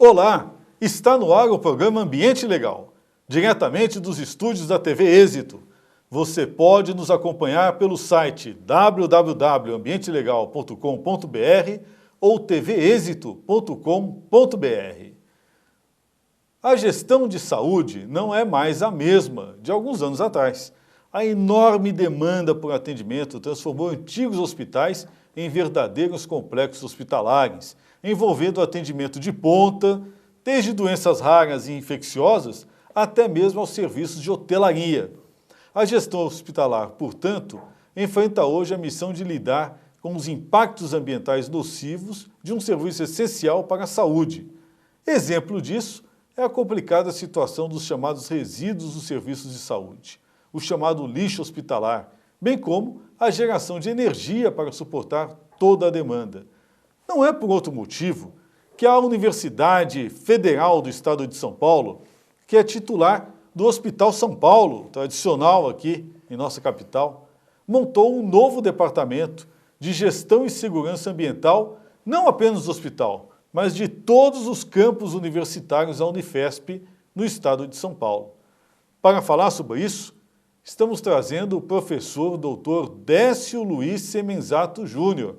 Olá, está no ar o programa Ambiente Legal, diretamente dos estúdios da TV Êxito. Você pode nos acompanhar pelo site www.ambientelegal.com.br ou tvexito.com.br. A gestão de saúde não é mais a mesma de alguns anos atrás. A enorme demanda por atendimento transformou antigos hospitais em verdadeiros complexos hospitalares, envolvendo atendimento de ponta, desde doenças raras e infecciosas até mesmo aos serviços de hotelaria. A gestão hospitalar, portanto, enfrenta hoje a missão de lidar com os impactos ambientais nocivos de um serviço essencial para a saúde. Exemplo disso é a complicada situação dos chamados resíduos dos serviços de saúde, o chamado lixo hospitalar, bem como a geração de energia para suportar toda a demanda. Não é por outro motivo que a Universidade Federal do Estado de São Paulo, que é titular do Hospital São Paulo, tradicional aqui em nossa capital, montou um novo departamento de gestão e segurança ambiental, não apenas do hospital, mas de todos os campos universitários da Unifesp no estado de São Paulo. Para falar sobre isso, estamos trazendo o professor Dr. Décio Luiz Semenzato Júnior,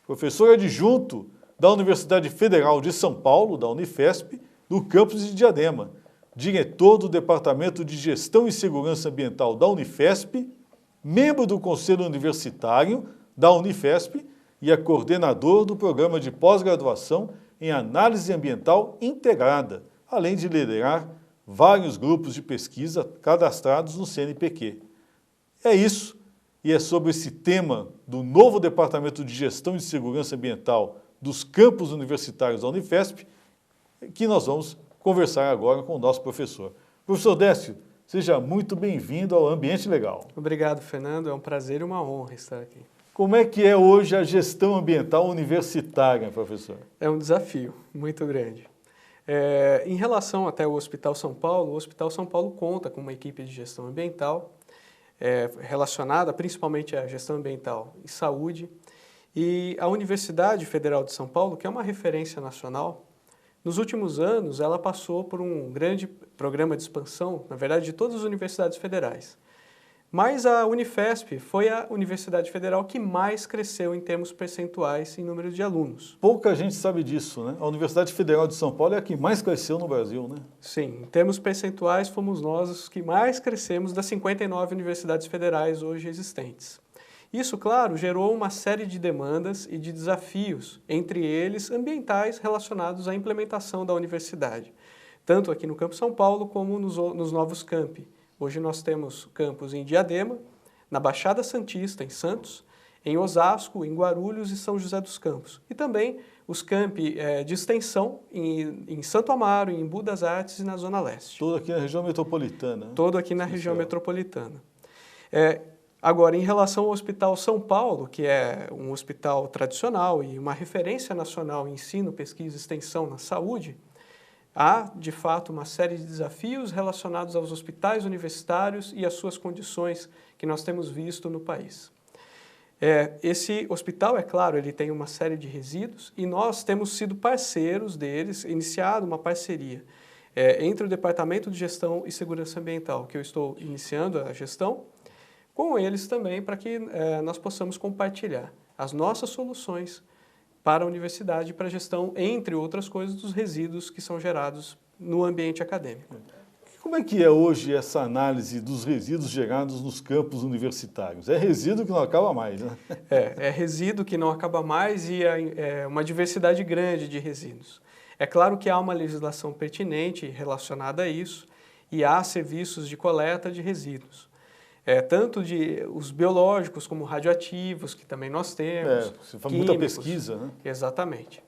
professor adjunto da Universidade Federal de São Paulo, da Unifesp, no campus de Diadema, diretor do Departamento de Gestão e Segurança Ambiental da Unifesp, membro do Conselho Universitário da Unifesp e é coordenador do Programa de Pós-Graduação em Análise Ambiental Integrada, além de liderar vários grupos de pesquisa cadastrados no CNPq. É isso, e é sobre esse tema do novo Departamento de Gestão e Segurança Ambiental dos campos universitários da Unifesp que nós vamos conversar agora com o nosso professor. Professor Décio, seja muito bem-vindo ao Ambiente Legal. Obrigado, Fernando. É um prazer e uma honra estar aqui. Como é que é hoje a gestão ambiental universitária, professor? É um desafio muito grande. Em relação até ao Hospital São Paulo, o Hospital São Paulo conta com uma equipe de gestão ambiental relacionada principalmente à gestão ambiental e saúde. E a Universidade Federal de São Paulo, que é uma referência nacional, nos últimos anos ela passou por um grande programa de expansão, na verdade de todas as universidades federais. Mas a Unifesp foi a universidade federal que mais cresceu em termos percentuais em número de alunos. Pouca gente sabe disso, né? A Universidade Federal de São Paulo é a que mais cresceu no Brasil, né? Sim, em termos percentuais fomos nós os que mais crescemos das 59 universidades federais hoje existentes. Isso, claro, gerou uma série de demandas e de desafios, entre eles ambientais relacionados à implementação da universidade, tanto aqui no Campo São Paulo como nos novos campi. Hoje nós temos campos em Diadema, na Baixada Santista, em Santos, em Osasco, em Guarulhos e São José dos Campos. E também os campi de extensão em Santo Amaro, em Embu das Artes e na Zona Leste. Todo aqui na região metropolitana. Todo aqui na região metropolitana. Agora, em relação ao Hospital São Paulo, que é um hospital tradicional e uma referência nacional em ensino, pesquisa e extensão na saúde, há, de fato, uma série de desafios relacionados aos hospitais universitários e às suas condições que nós temos visto no país. Esse hospital, é claro, ele tem uma série de resíduos e nós temos sido parceiros deles, iniciado uma parceria entre o Departamento de Gestão e Segurança Ambiental, que eu estou iniciando a gestão, com eles também para que nós possamos compartilhar as nossas soluções para a universidade e para a gestão, entre outras coisas, dos resíduos que são gerados no ambiente acadêmico. Como é que é hoje essa análise dos resíduos gerados nos campos universitários? É resíduo que não acaba mais, né? É resíduo que não acaba mais e é uma diversidade grande de resíduos. É claro que há uma legislação pertinente relacionada a isso e há serviços de coleta de resíduos. Tanto os biológicos como radioativos, que também nós temos. Você faz muita pesquisa, né? Exatamente.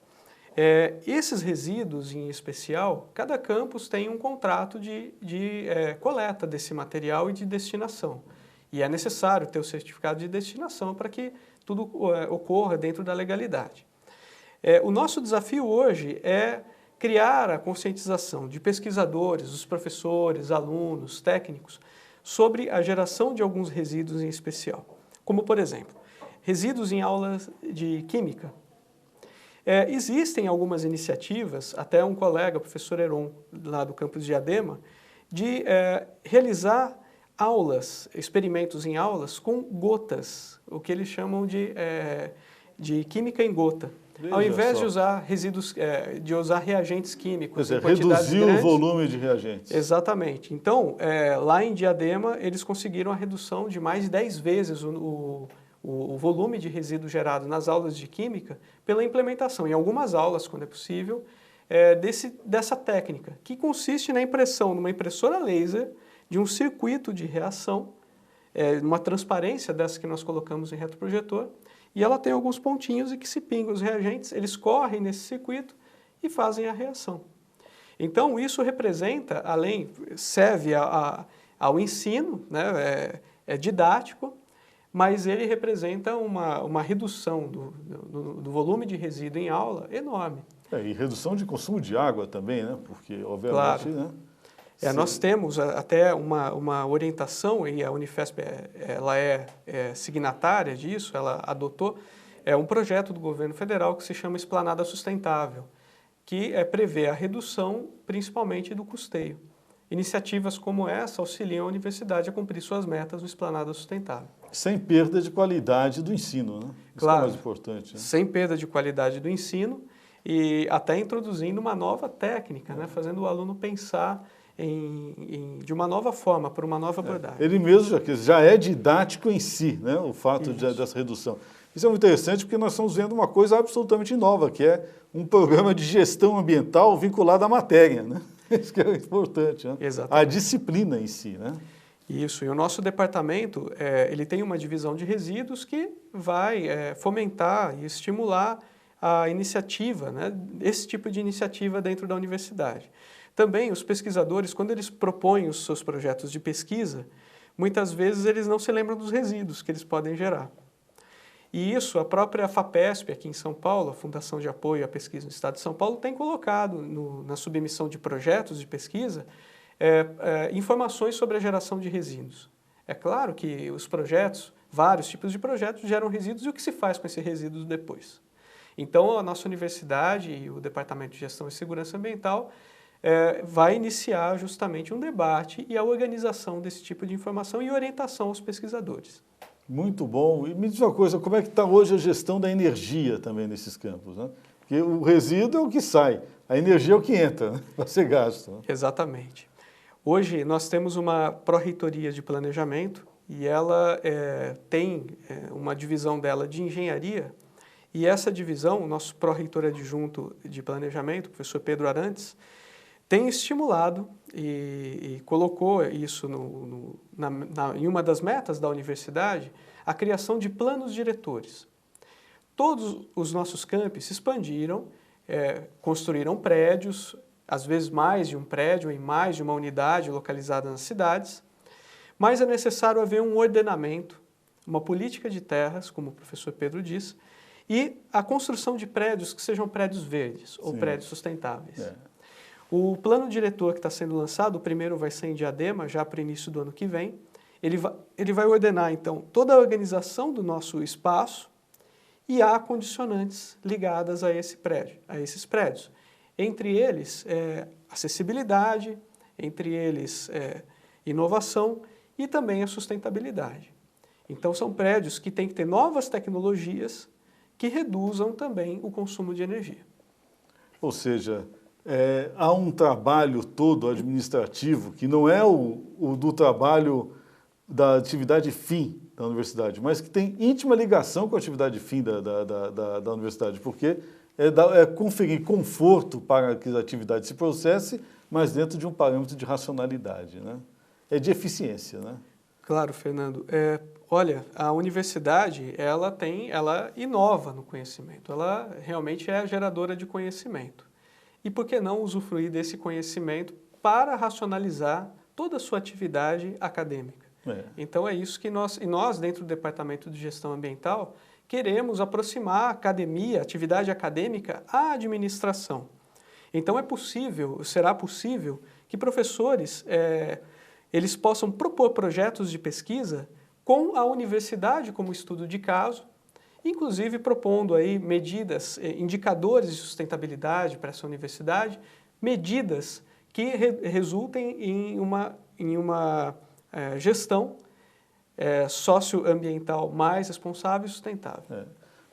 Esses resíduos, em especial, cada campus tem um contrato de coleta desse material e de destinação. E é necessário ter o certificado de destinação para que tudo ocorra dentro da legalidade. O nosso desafio hoje é criar a conscientização de pesquisadores, dos professores, alunos, técnicos, sobre a geração de alguns resíduos em especial, como, por exemplo, resíduos em aulas de química. Existem algumas iniciativas, até um colega, o professor Heron, lá do campus de Diadema, de realizar aulas, experimentos em aulas com gotas, o que eles chamam de química em gota. Ao invés de usar resíduos, de usar reagentes químicos, quer dizer, reduzir o volume de reagentes. Exatamente. Então, lá em Diadema, eles conseguiram a redução de mais de 10 vezes o volume de resíduo gerado nas aulas de química pela implementação, em algumas aulas, quando é possível, dessa técnica, que consiste na impressão numa impressora laser de um circuito de reação, uma transparência dessa que nós colocamos em retroprojetor, e ela tem alguns pontinhos e que se pingam os reagentes, eles correm nesse circuito e fazem a reação. Então, isso representa, serve ao ensino, né, é didático, mas ele representa uma redução do volume de resíduo em aula enorme. E redução de consumo de água também, né? Porque, obviamente, claro. né? Nós temos até uma orientação, e a Unifesp ela é signatária disso, ela adotou um projeto do governo federal que se chama Esplanada Sustentável, que prevê a redução principalmente do custeio. Iniciativas como essa auxiliam a universidade a cumprir suas metas no Esplanada Sustentável. Sem perda de qualidade do ensino, né? Isso claro, é o mais importante. Né? Sem perda de qualidade do ensino e até introduzindo uma nova técnica, né? Fazendo o aluno pensar de uma nova forma, por uma nova abordagem. Ele mesmo já é didático em si, né? O fato dessa redução. Isso é muito interessante porque nós estamos vendo uma coisa absolutamente nova, que é um programa de gestão ambiental vinculado à matéria, né? Isso que é importante, né? Exatamente. A disciplina em si, né? Isso, e o nosso departamento, ele tem uma divisão de resíduos que vai fomentar e estimular a iniciativa, né? Esse tipo de iniciativa dentro da universidade. Também os pesquisadores, quando eles propõem os seus projetos de pesquisa, muitas vezes eles não se lembram dos resíduos que eles podem gerar. E isso a própria FAPESP aqui em São Paulo, a Fundação de Apoio à Pesquisa no Estado de São Paulo, tem colocado na submissão de projetos de pesquisa informações sobre a geração de resíduos. É claro que os projetos, vários tipos de projetos geram resíduos e o que se faz com esses resíduos depois. Então a nossa universidade e o Departamento de Gestão e Segurança Ambiental vai iniciar justamente um debate e a organização desse tipo de informação e orientação aos pesquisadores. Muito bom. E me diz uma coisa, como é que está hoje a gestão da energia também nesses campos, né? Porque o resíduo é o que sai, a energia é o que entra, né? Para ser gasto. Né? Exatamente. Hoje nós temos uma pró-reitoria de planejamento e ela tem uma divisão dela de engenharia e essa divisão, o nosso pró-reitor adjunto de planejamento, o professor Pedro Arantes, tem estimulado e colocou isso em uma das metas da universidade, a criação de planos diretores. Todos os nossos campi se expandiram, construíram prédios, às vezes mais de um prédio, em mais de uma unidade localizada nas cidades, mas é necessário haver um ordenamento, uma política de terras, como o professor Pedro disse, e a construção de prédios que sejam prédios verdes ou prédios sustentáveis. O plano diretor que está sendo lançado, o primeiro vai ser em Diadema, já para o início do ano que vem. Ele vai ordenar, então, toda a organização do nosso espaço e há condicionantes ligadas a esses prédios. Entre eles, acessibilidade, entre eles, inovação e também a sustentabilidade. Então, são prédios que têm que ter novas tecnologias que reduzam também o consumo de energia. Ou seja, há um trabalho todo administrativo que não é o do trabalho da atividade fim da universidade, mas que tem íntima ligação com a atividade fim da universidade, porque conferir conforto para que a atividade se processe, mas dentro de um parâmetro de racionalidade, né? É de eficiência, né? Claro, Fernando. Olha, a universidade, ela inova no conhecimento, ela realmente é a geradora de conhecimento. E por que não usufruir desse conhecimento para racionalizar toda a sua atividade acadêmica? Então é isso que nós dentro do Departamento de Gestão Ambiental, queremos aproximar a academia, a atividade acadêmica, à administração. Então será possível que professores eles possam propor projetos de pesquisa com a universidade como estudo de caso inclusive propondo aí medidas, indicadores de sustentabilidade para essa universidade, medidas que resultem em uma gestão socioambiental mais responsável e sustentável.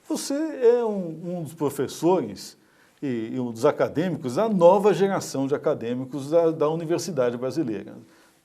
Você é um dos professores e um dos acadêmicos da nova geração de acadêmicos da Universidade Brasileira.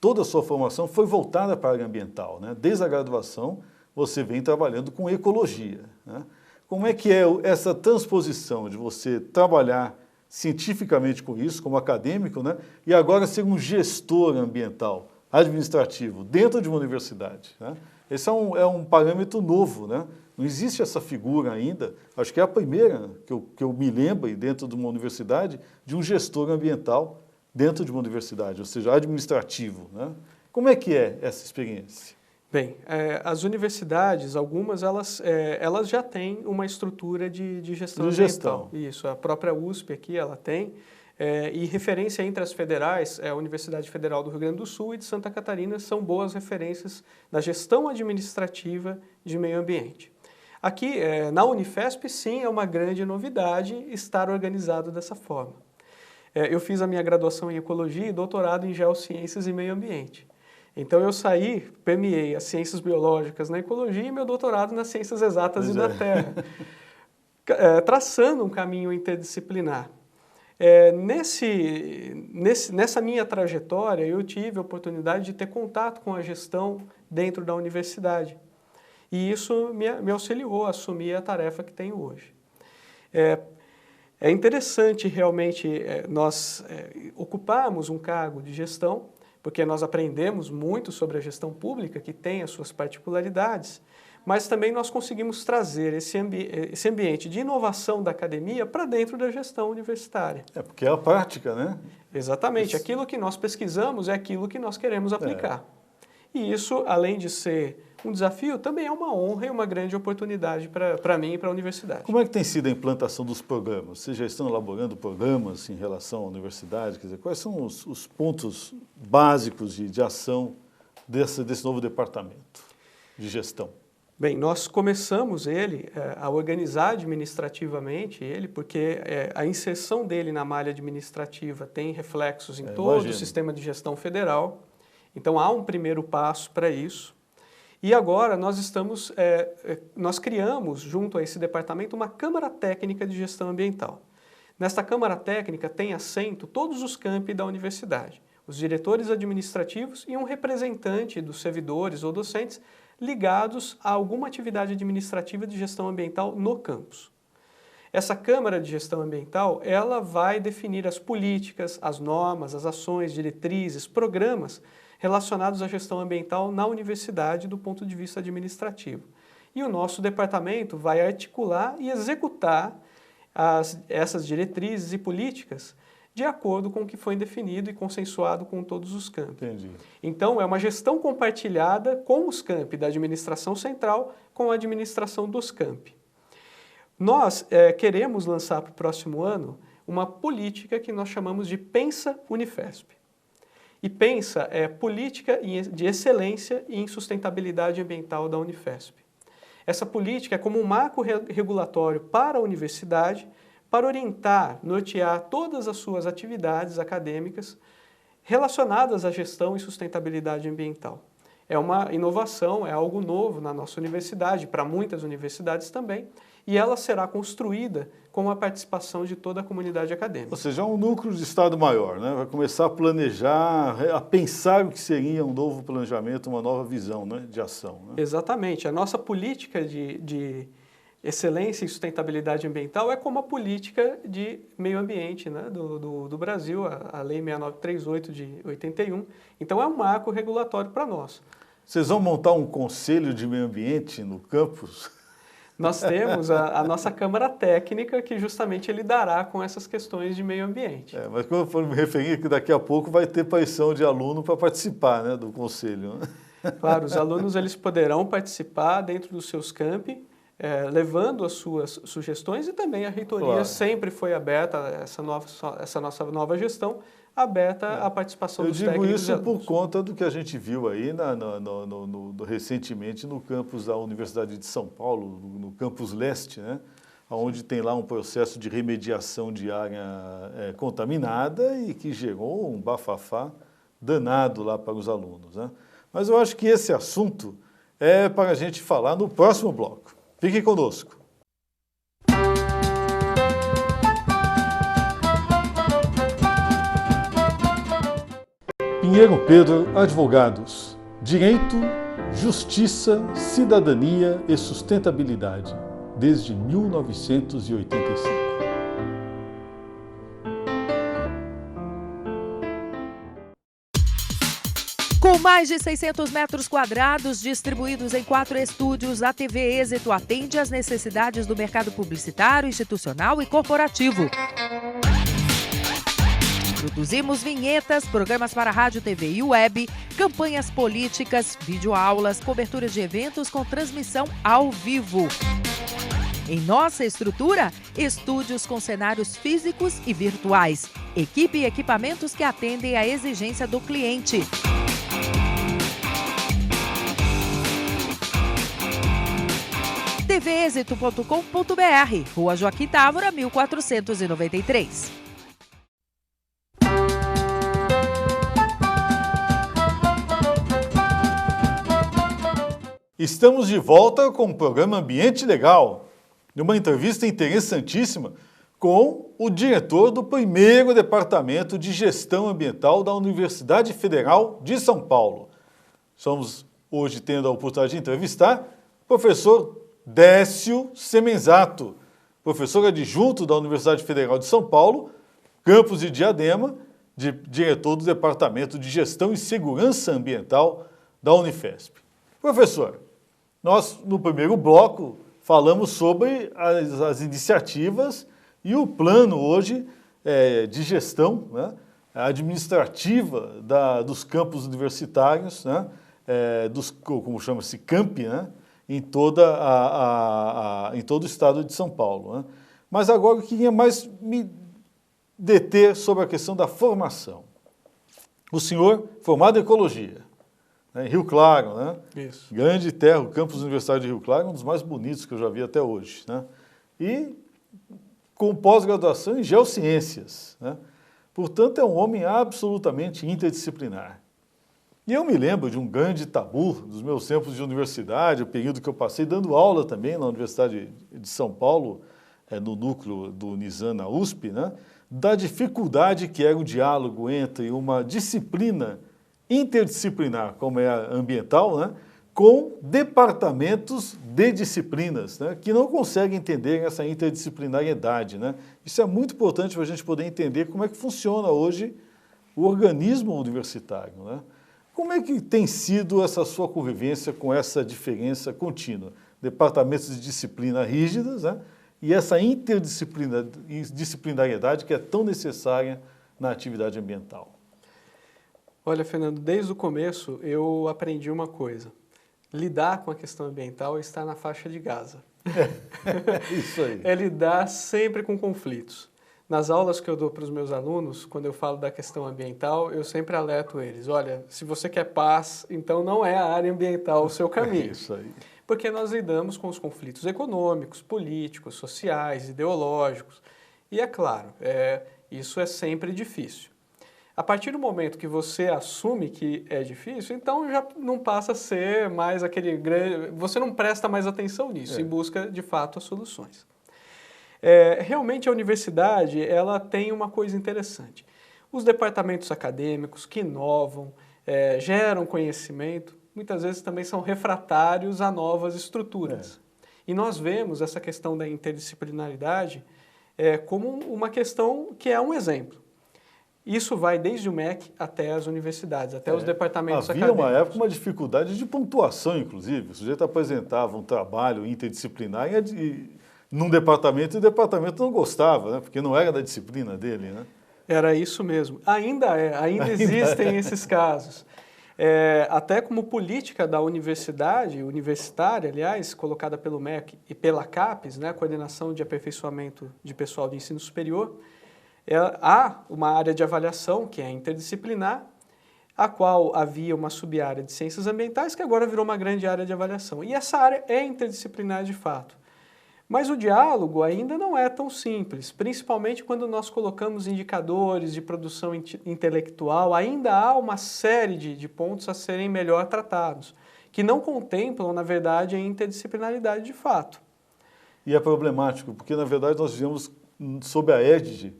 Toda a sua formação foi voltada para a área ambiental, né? Desde a graduação, você vem trabalhando com ecologia, né? Como é que é essa transposição de você trabalhar cientificamente com isso, como acadêmico, né? E agora ser um gestor ambiental, administrativo, dentro de uma universidade, né? Esse é um parâmetro novo, né? Não existe essa figura ainda, acho que é a primeira que eu me lembro dentro de uma universidade, de um gestor ambiental dentro de uma universidade, ou seja, administrativo, né? Como é que é essa experiência? Bem, as universidades, algumas, elas já têm uma estrutura de gestão ambiental. Isso, a própria USP aqui, ela tem, e referência entre as federais, a Universidade Federal do Rio Grande do Sul e de Santa Catarina são boas referências na gestão administrativa de meio ambiente. Aqui, na Unifesp, sim, é uma grande novidade estar organizado dessa forma. Eu fiz a minha graduação em Ecologia e doutorado em Geociências e Meio Ambiente. Então eu permeei as ciências biológicas na Ecologia e meu doutorado nas ciências exatas e da Terra, traçando um caminho interdisciplinar. Nessa minha trajetória, eu tive a oportunidade de ter contato com a gestão dentro da universidade. E isso me auxiliou a assumir a tarefa que tenho hoje. É interessante realmente nós ocuparmos um cargo de gestão, porque nós aprendemos muito sobre a gestão pública, que tem as suas particularidades, mas também nós conseguimos trazer esse ambiente de inovação da academia para dentro da gestão universitária. Porque é a prática, né? Exatamente. Aquilo que nós pesquisamos é aquilo que nós queremos aplicar. E isso, além de ser um desafio, também é uma honra e uma grande oportunidade para mim e para a universidade. Como é que tem sido a implantação dos programas? Vocês já estão elaborando programas em relação à universidade? Quer dizer, quais são os pontos básicos de ação desse novo departamento de gestão? Bem, nós começamos a organizar administrativamente porque a inserção dele na malha administrativa tem reflexos em todo o sistema de gestão federal. Então, há um primeiro passo para isso. E agora nós criamos, junto a esse departamento, uma Câmara Técnica de Gestão Ambiental. Nesta Câmara Técnica tem assento todos os campi da universidade, os diretores administrativos e um representante dos servidores ou docentes ligados a alguma atividade administrativa de gestão ambiental no campus. Essa Câmara de Gestão Ambiental, ela vai definir as políticas, as normas, as ações, diretrizes, programas relacionados à gestão ambiental na universidade do ponto de vista administrativo. E o nosso departamento vai articular e executar essas diretrizes e políticas de acordo com o que foi definido e consensuado com todos os campi. Entendi. Então, é uma gestão compartilhada com os campi da administração central com a administração dos campi. Nós queremos lançar para o próximo ano uma política que nós chamamos de Pensa Unifesp. E Pensa é Política de Excelência em Sustentabilidade Ambiental da Unifesp. Essa política é como um marco regulatório para a universidade para orientar, nortear todas as suas atividades acadêmicas relacionadas à gestão e sustentabilidade ambiental. É uma inovação, é algo novo na nossa universidade, para muitas universidades também, e ela será construída com a participação de toda a comunidade acadêmica. Ou seja, é um núcleo de Estado maior, né? Vai começar a planejar, a pensar o que seria um novo planejamento, uma nova visão, né, de ação. Né? Exatamente. A nossa política de excelência e sustentabilidade ambiental é como a política de meio ambiente, né, do Brasil, a Lei 6938 de 81. Então, é um marco regulatório para nós. Vocês vão montar um conselho de meio ambiente no campus? Nós temos a nossa Câmara Técnica, que justamente lidará com essas questões de meio ambiente. Mas como eu for me referir, que daqui a pouco vai ter aparição de aluno para participar, né, do conselho. Né? Claro, os alunos eles poderão participar dentro dos seus campi, levando as suas sugestões, e também a reitoria sempre foi aberta, essa nossa nova gestão, aberta à participação dos técnicos. Eu digo isso por conta do que a gente viu aí recentemente no campus da Universidade de São Paulo, no campus leste, né? Onde tem lá um processo de remediação de área contaminada e que gerou um bafafá danado lá para os alunos, né? Mas eu acho que esse assunto é para a gente falar no próximo bloco. Fique conosco. Pinheiro Pedro Advogados. Direito, justiça, cidadania e sustentabilidade. Desde 1985. Com mais de 600 metros quadrados distribuídos em 4 estúdios, a TV Êxito atende às necessidades do mercado publicitário, institucional e corporativo. Produzimos vinhetas, programas para rádio, TV e web, campanhas políticas, videoaulas, cobertura de eventos com transmissão ao vivo. Em nossa estrutura, estúdios com cenários físicos e virtuais, equipe e equipamentos que atendem à exigência do cliente. tvexito.com.br, Rua Joaquim Távora, 1493. Estamos de volta com o programa Ambiente Legal, numa entrevista interessantíssima com o diretor do primeiro Departamento de Gestão Ambiental da Universidade Federal de São Paulo. Estamos hoje tendo a oportunidade de entrevistar o professor Décio Semenzato, professor adjunto da Universidade Federal de São Paulo, campus de Diadema, diretor do Departamento de Gestão e Segurança Ambiental da Unifesp. Professor, nós no primeiro bloco falamos sobre as iniciativas e o plano hoje de gestão, né, administrativa dos campos universitários, né, como chama-se, campi, né, em todo o estado de São Paulo, né? Mas agora eu queria mais me deter sobre a questão da formação. O senhor, formado em Ecologia, né, em Rio Claro, né? Isso. Grande terra, o campus universitário de Rio Claro, um dos mais bonitos que eu já vi até hoje, né? E com pós-graduação em Geociências, né? Portanto, é um homem absolutamente interdisciplinar. E eu me lembro de um grande tabu dos meus tempos de universidade, o período que eu passei dando aula também na Universidade de São Paulo, no núcleo do Unisan, na USP, né, da dificuldade que era o diálogo entre uma disciplina interdisciplinar, como é a ambiental, né, com departamentos de disciplinas, né, que não conseguem entender essa interdisciplinariedade, né. Isso é muito importante para a gente poder entender como é que funciona hoje o organismo universitário, né. Como é que tem sido essa sua convivência com essa diferença contínua? Departamentos de disciplina rígidas, né? E essa interdisciplinariedade que é tão necessária na atividade ambiental. Olha, Fernando, desde o começo eu aprendi uma coisa. Lidar com a questão ambiental está na faixa de Gaza. Isso aí. É lidar sempre com conflitos. Nas aulas que eu dou para os meus alunos, quando eu falo da questão ambiental, eu sempre alerto eles. Olha, se você quer paz, então não é a área ambiental o seu caminho. Isso aí. Porque nós lidamos com os conflitos econômicos, políticos, sociais, ideológicos. E é claro, isso é sempre difícil. A partir do momento que você assume que é difícil, então já não passa a ser mais aquele grande... Você não presta mais atenção nisso, em busca, de fato, as soluções. Realmente a universidade ela tem uma coisa interessante. Os departamentos acadêmicos que inovam, geram conhecimento, muitas vezes também são refratários a novas estruturas. E nós vemos essa questão da interdisciplinaridade como uma questão que é um exemplo. Isso vai desde o MEC até as universidades, até os departamentos acadêmicos. Havia uma época uma dificuldade de pontuação, inclusive. O sujeito apresentava um trabalho interdisciplinar e num departamento, e o departamento não gostava, né? Porque não era da disciplina dele, né? Era isso mesmo. Ainda existem esses casos. até como política da universitária, aliás, colocada pelo MEC e pela CAPES, né, Coordenação de Aperfeiçoamento de Pessoal de Ensino Superior, há uma área de avaliação que é interdisciplinar, a qual havia uma sub-área de ciências ambientais, que agora virou uma grande área de avaliação. E essa área é interdisciplinar de fato. Mas o diálogo ainda não é tão simples, principalmente quando nós colocamos indicadores de produção intelectual, ainda há uma série de pontos a serem melhor tratados, que não contemplam, na verdade, a interdisciplinaridade de fato. E é problemático, porque, na verdade, nós vivemos sob a égide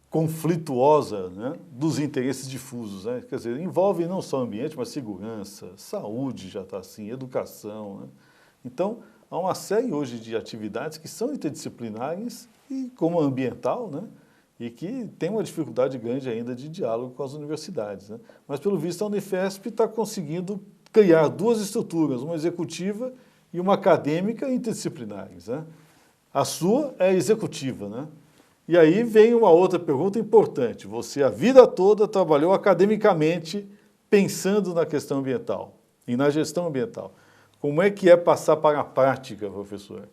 conflituosa, né, dos interesses difusos, né? Quer dizer, envolve não só ambiente, mas segurança, saúde já está assim, educação, né? Então, há uma série hoje de atividades que são interdisciplinares e como ambiental, né? E que tem uma dificuldade grande ainda de diálogo com as universidades, né? Mas, pelo visto, a Unifesp está conseguindo criar duas estruturas, uma executiva e uma acadêmica interdisciplinares, né? A sua é executiva, né? E aí vem uma outra pergunta importante. Você a vida toda trabalhou academicamente pensando na questão ambiental e na gestão ambiental. Como é que é passar para a prática, professor?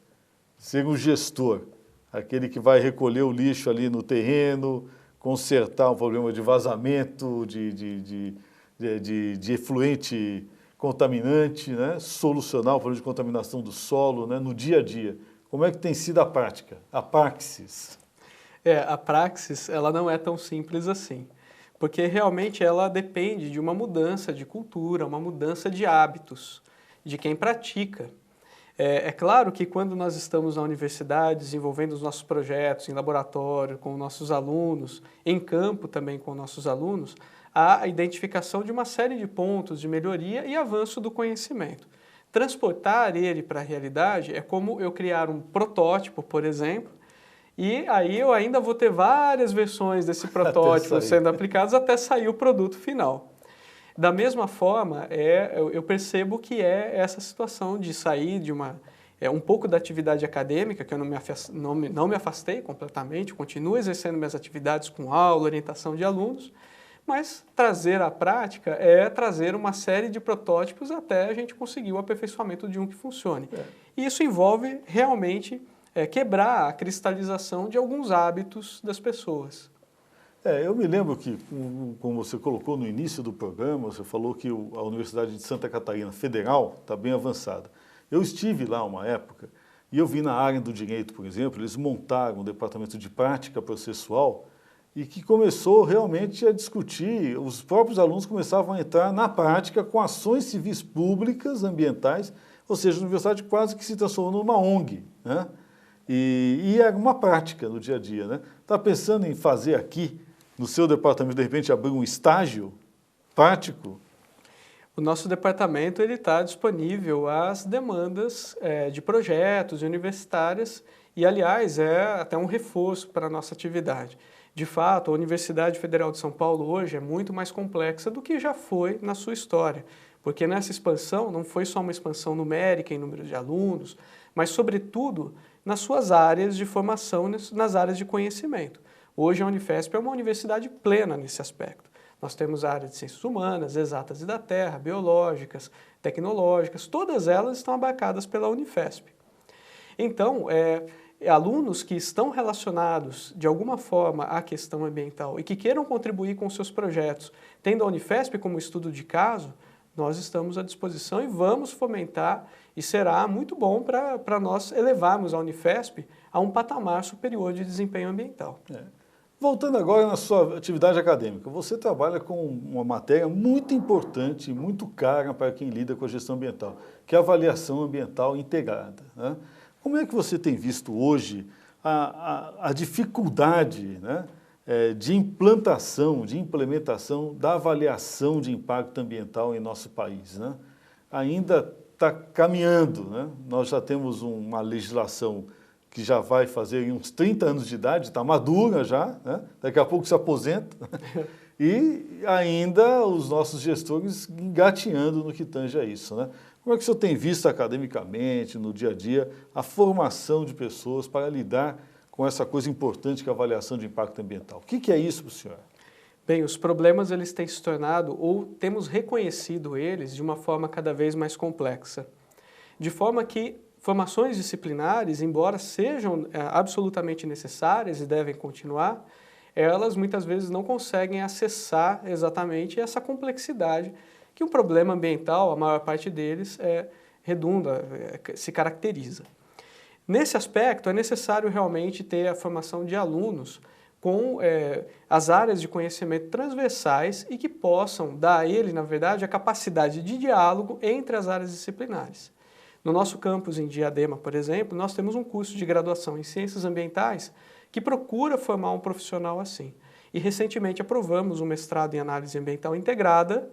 Ser um gestor, aquele que vai recolher o lixo ali no terreno, consertar um problema de vazamento, de efluente contaminante, né? Solucionar o problema de contaminação do solo, né? No dia a dia. Como é que tem sido a prática, a praxis? A praxis, ela não é tão simples assim, porque realmente ela depende de uma mudança de cultura, uma mudança de hábitos, de quem pratica. É claro que quando nós estamos na universidade desenvolvendo os nossos projetos em laboratório, com nossos alunos, em campo também com nossos alunos, há a identificação de uma série de pontos de melhoria e avanço do conhecimento. Transportar ele para a realidade é como eu criar um protótipo, por exemplo, e aí eu ainda vou ter várias versões desse protótipo sendo aplicados até sair o produto final. Da mesma forma, eu percebo que é essa situação de sair de um pouco da atividade acadêmica, que eu não me afastei completamente, continuo exercendo minhas atividades com aula, orientação de alunos, mas trazer à prática é trazer uma série de protótipos até a gente conseguir o aperfeiçoamento de um que funcione. E isso envolve realmente quebrar a cristalização de alguns hábitos das pessoas. Eu me lembro que, como você colocou no início do programa, você falou que a Universidade de Santa Catarina Federal está bem avançada. Eu estive lá uma época e eu vi na área do direito, por exemplo, eles montaram um departamento de prática processual e que começou realmente a discutir, os próprios alunos começavam a entrar na prática com ações civis públicas, ambientais, ou seja, a universidade quase que se transformou numa ONG, né? E é uma prática no dia a dia, né? Está pensando em fazer aqui, no seu departamento, de repente, abrir um estágio prático? O nosso departamento está disponível às demandas de projetos universitárias e, aliás, é até um reforço para a nossa atividade. De fato, a Universidade Federal de São Paulo hoje é muito mais complexa do que já foi na sua história, porque nessa expansão não foi só uma expansão numérica em número de alunos, mas, sobretudo, nas suas áreas de formação, nas áreas de conhecimento. Hoje a Unifesp é uma universidade plena nesse aspecto. Nós temos a área de ciências humanas, exatas e da terra, biológicas, tecnológicas, todas elas estão abarcadas pela Unifesp. Então, alunos que estão relacionados de alguma forma à questão ambiental e que queiram contribuir com seus projetos, tendo a Unifesp como estudo de caso, nós estamos à disposição e vamos fomentar, e será muito bom para nós elevarmos a Unifesp a um patamar superior de desempenho ambiental. Voltando agora na sua atividade acadêmica, você trabalha com uma matéria muito importante, muito cara para quem lida com a gestão ambiental, que é a avaliação ambiental integrada, né? Como é que você tem visto hoje a dificuldade, né, de implantação, de implementação da avaliação de impacto ambiental em nosso país, né? Ainda está caminhando, né? Nós já temos uma legislação que já vai fazer uns 30 anos de idade, está madura já, né? Daqui a pouco se aposenta, e ainda os nossos gestores engateando no que tange a isso, né? Como é que o senhor tem visto academicamente, no dia a dia, a formação de pessoas para lidar com essa coisa importante que é a avaliação de impacto ambiental? O que é isso para o senhor? Bem, os problemas eles têm se tornado, ou temos reconhecido eles de uma forma cada vez mais complexa. De forma que formações disciplinares, embora sejam absolutamente necessárias e devem continuar, elas muitas vezes não conseguem acessar exatamente essa complexidade que um problema ambiental, a maior parte deles, se caracteriza. Nesse aspecto, é necessário realmente ter a formação de alunos com as áreas de conhecimento transversais e que possam dar a ele, na verdade, a capacidade de diálogo entre as áreas disciplinares. No nosso campus em Diadema, por exemplo, nós temos um curso de graduação em Ciências Ambientais que procura formar um profissional assim. E recentemente aprovamos um mestrado em Análise Ambiental Integrada,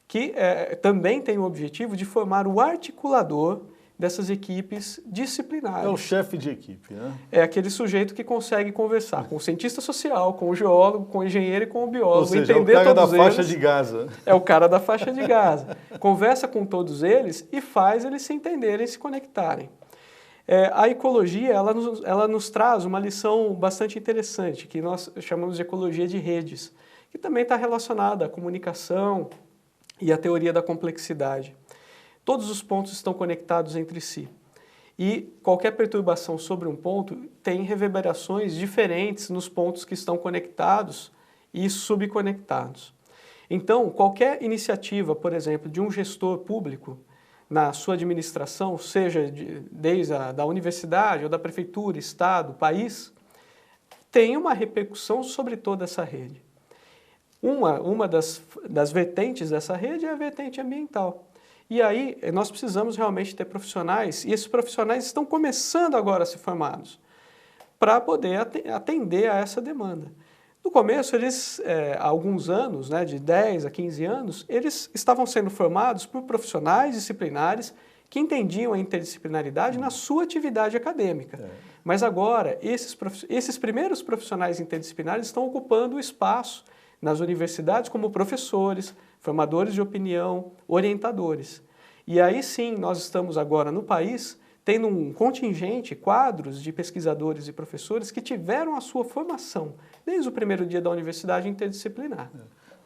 que também tem o objetivo de formar o articulador dessas equipes disciplinares. É o chefe de equipe, né? É aquele sujeito que consegue conversar com o cientista social, com o geólogo, com o engenheiro e com o biólogo. Ou seja, entender é o cara da todos faixa eles, de Gaza. É o cara da faixa de Gaza. Conversa com todos eles e faz eles se entenderem, se conectarem. A ecologia, ela nos traz uma lição bastante interessante, que nós chamamos de ecologia de redes, que também está relacionada à comunicação e à teoria da complexidade. Todos os pontos estão conectados entre si. E qualquer perturbação sobre um ponto tem reverberações diferentes nos pontos que estão conectados e subconectados. Então, qualquer iniciativa, por exemplo, de um gestor público na sua administração, seja desde da universidade ou da prefeitura, estado, país, tem uma repercussão sobre toda essa rede. Uma das vertentes dessa rede é a vertente ambiental. E aí nós precisamos realmente ter profissionais, e esses profissionais estão começando agora a ser formados, para poder atender a essa demanda. No começo, eles, há alguns anos, de 10 a 15 anos, eles estavam sendo formados por profissionais disciplinares que entendiam a interdisciplinaridade na sua atividade acadêmica. Mas agora, esses primeiros profissionais interdisciplinares estão ocupando o espaço nas universidades como professores, formadores de opinião, orientadores. E aí sim, nós estamos agora no país tendo um contingente, quadros de pesquisadores e professores que tiveram a sua formação desde o primeiro dia da universidade interdisciplinar.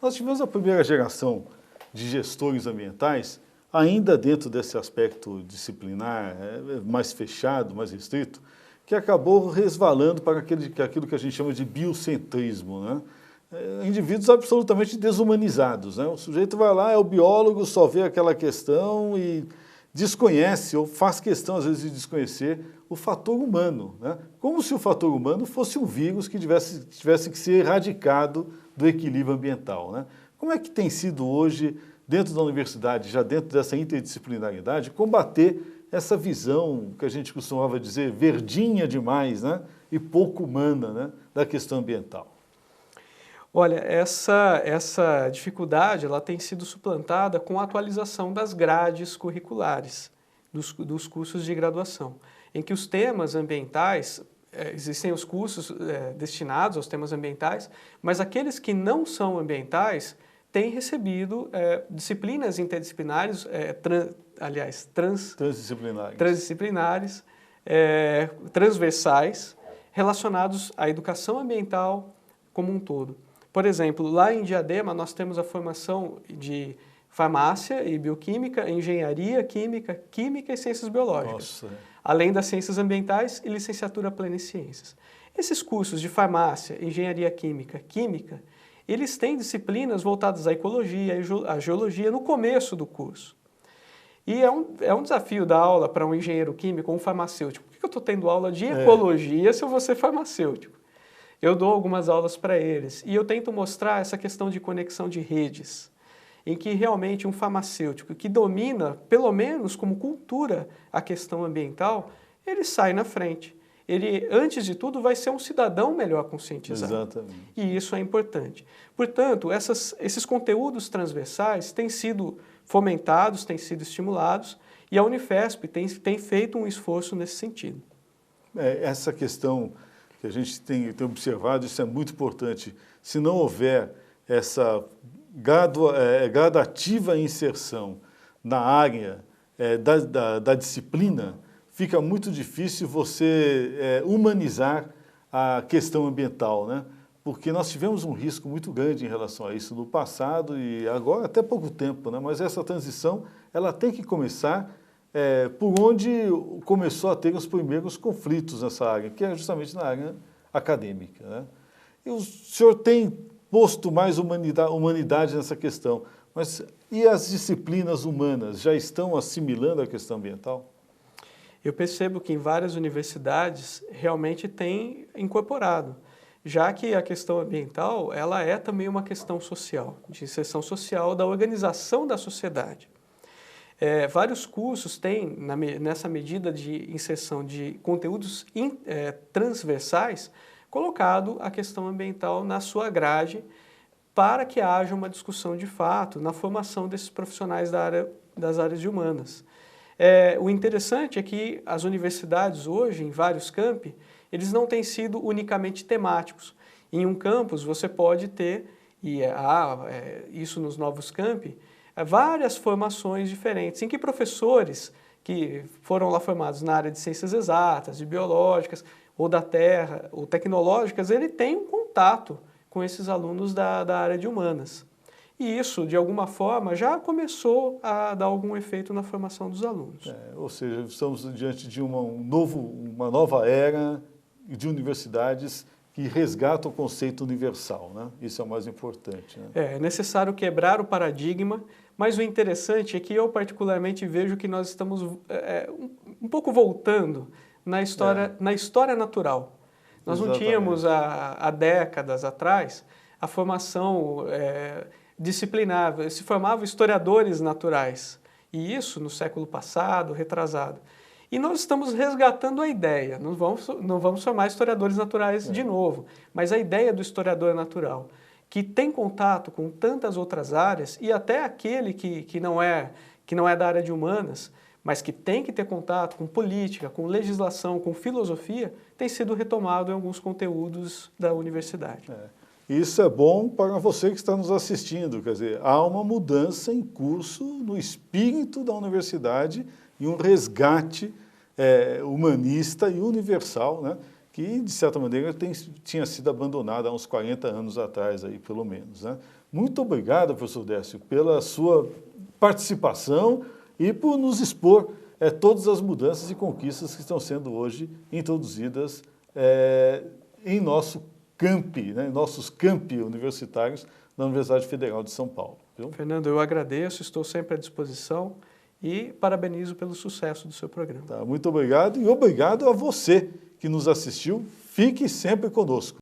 Nós tivemos a primeira geração de gestores ambientais, ainda dentro desse aspecto disciplinar, mais fechado, mais restrito, que acabou resvalando para aquilo que a gente chama de biocentrismo, né? Indivíduos absolutamente desumanizados, né? O sujeito vai lá, é o biólogo, só vê aquela questão e desconhece, ou faz questão às vezes de desconhecer, o fator humano, né? Como se o fator humano fosse um vírus que tivesse que ser erradicado do equilíbrio ambiental, né? Como é que tem sido hoje, dentro da universidade, já dentro dessa interdisciplinaridade, combater essa visão que a gente costumava dizer verdinha demais, né? E pouco humana, né? Da questão ambiental? Olha, essa dificuldade ela tem sido suplantada com a atualização das grades curriculares dos cursos de graduação, em que os temas ambientais, existem os cursos destinados aos temas ambientais, mas aqueles que não são ambientais têm recebido disciplinas interdisciplinares, transdisciplinares, transversais, relacionados à educação ambiental como um todo. Por exemplo, lá em Diadema nós temos a formação de farmácia e bioquímica, engenharia química, química e ciências biológicas, além das ciências ambientais e licenciatura plena em ciências. Esses cursos de farmácia, engenharia química, química, eles têm disciplinas voltadas à ecologia, à geologia no começo do curso. E é um desafio dar aula para um engenheiro químico ou um farmacêutico. Por que eu estou tendo aula de ecologia se eu vou ser farmacêutico? Eu dou algumas aulas para eles e eu tento mostrar essa questão de conexão de redes, em que realmente um farmacêutico que domina, pelo menos como cultura, a questão ambiental, ele sai na frente. Ele, antes de tudo, vai ser um cidadão melhor conscientizado. Exatamente. E isso é importante. Portanto, esses conteúdos transversais têm sido fomentados, têm sido estimulados, e a Unifesp tem feito um esforço nesse sentido. Essa questão que a gente tem observado, isso é muito importante. Se não houver essa gradativa inserção na área da disciplina, fica muito difícil você humanizar a questão ambiental, né? porque nós tivemos um risco muito grande em relação a isso no passado e agora até pouco tempo, né? Mas essa transição ela tem que começar por onde começou a ter os primeiros conflitos nessa área, que é justamente na área acadêmica, né? E o senhor tem posto mais humanidade nessa questão, mas e as disciplinas humanas já estão assimilando a questão ambiental? Eu percebo que em várias universidades realmente tem incorporado, já que a questão ambiental ela é também uma questão social, de inserção social da organização da sociedade. Vários cursos têm, nessa medida de inserção de conteúdos transversais, colocado a questão ambiental na sua grade para que haja uma discussão de fato na formação desses profissionais das áreas de humanas. O interessante é que as universidades hoje, em vários campi, eles não têm sido unicamente temáticos. Em um campus você pode ter, e isso nos novos campi, várias formações diferentes, em que professores que foram lá formados na área de ciências exatas, de biológicas, ou da terra, ou tecnológicas, ele tem um contato com esses alunos da área de humanas. E isso, de alguma forma, já começou a dar algum efeito na formação dos alunos. Ou seja, estamos diante de uma nova era de universidades que resgatam o conceito universal, né? Isso é o mais importante, né? É necessário quebrar o paradigma, mas o interessante é que eu particularmente vejo que nós estamos um pouco voltando na história natural. Nós não tínhamos há décadas atrás a formação disciplinar, se formavam historiadores naturais, e isso no século passado, retrasado. E nós estamos resgatando a ideia, não vamos formar historiadores naturais de novo, mas a ideia do historiador natural, que tem contato com tantas outras áreas, e até aquele que não é da área de humanas, mas que tem que ter contato com política, com legislação, com filosofia, tem sido retomado em alguns conteúdos da universidade. Isso é bom para você que está nos assistindo, quer dizer, há uma mudança em curso no espírito da universidade e um resgate humanista e universal, né, que, de certa maneira, tinha sido abandonado há uns 40 anos atrás, aí, pelo menos, né? Muito obrigado, professor Décio, pela sua participação e por nos expor todas as mudanças e conquistas que estão sendo hoje introduzidas em nosso campi, né, em nossos campi universitários da Universidade Federal de São Paulo. Viu? Fernando, eu agradeço, estou sempre à disposição e parabenizo pelo sucesso do seu programa. Tá, muito obrigado e obrigado a você que nos assistiu. Fique sempre conosco.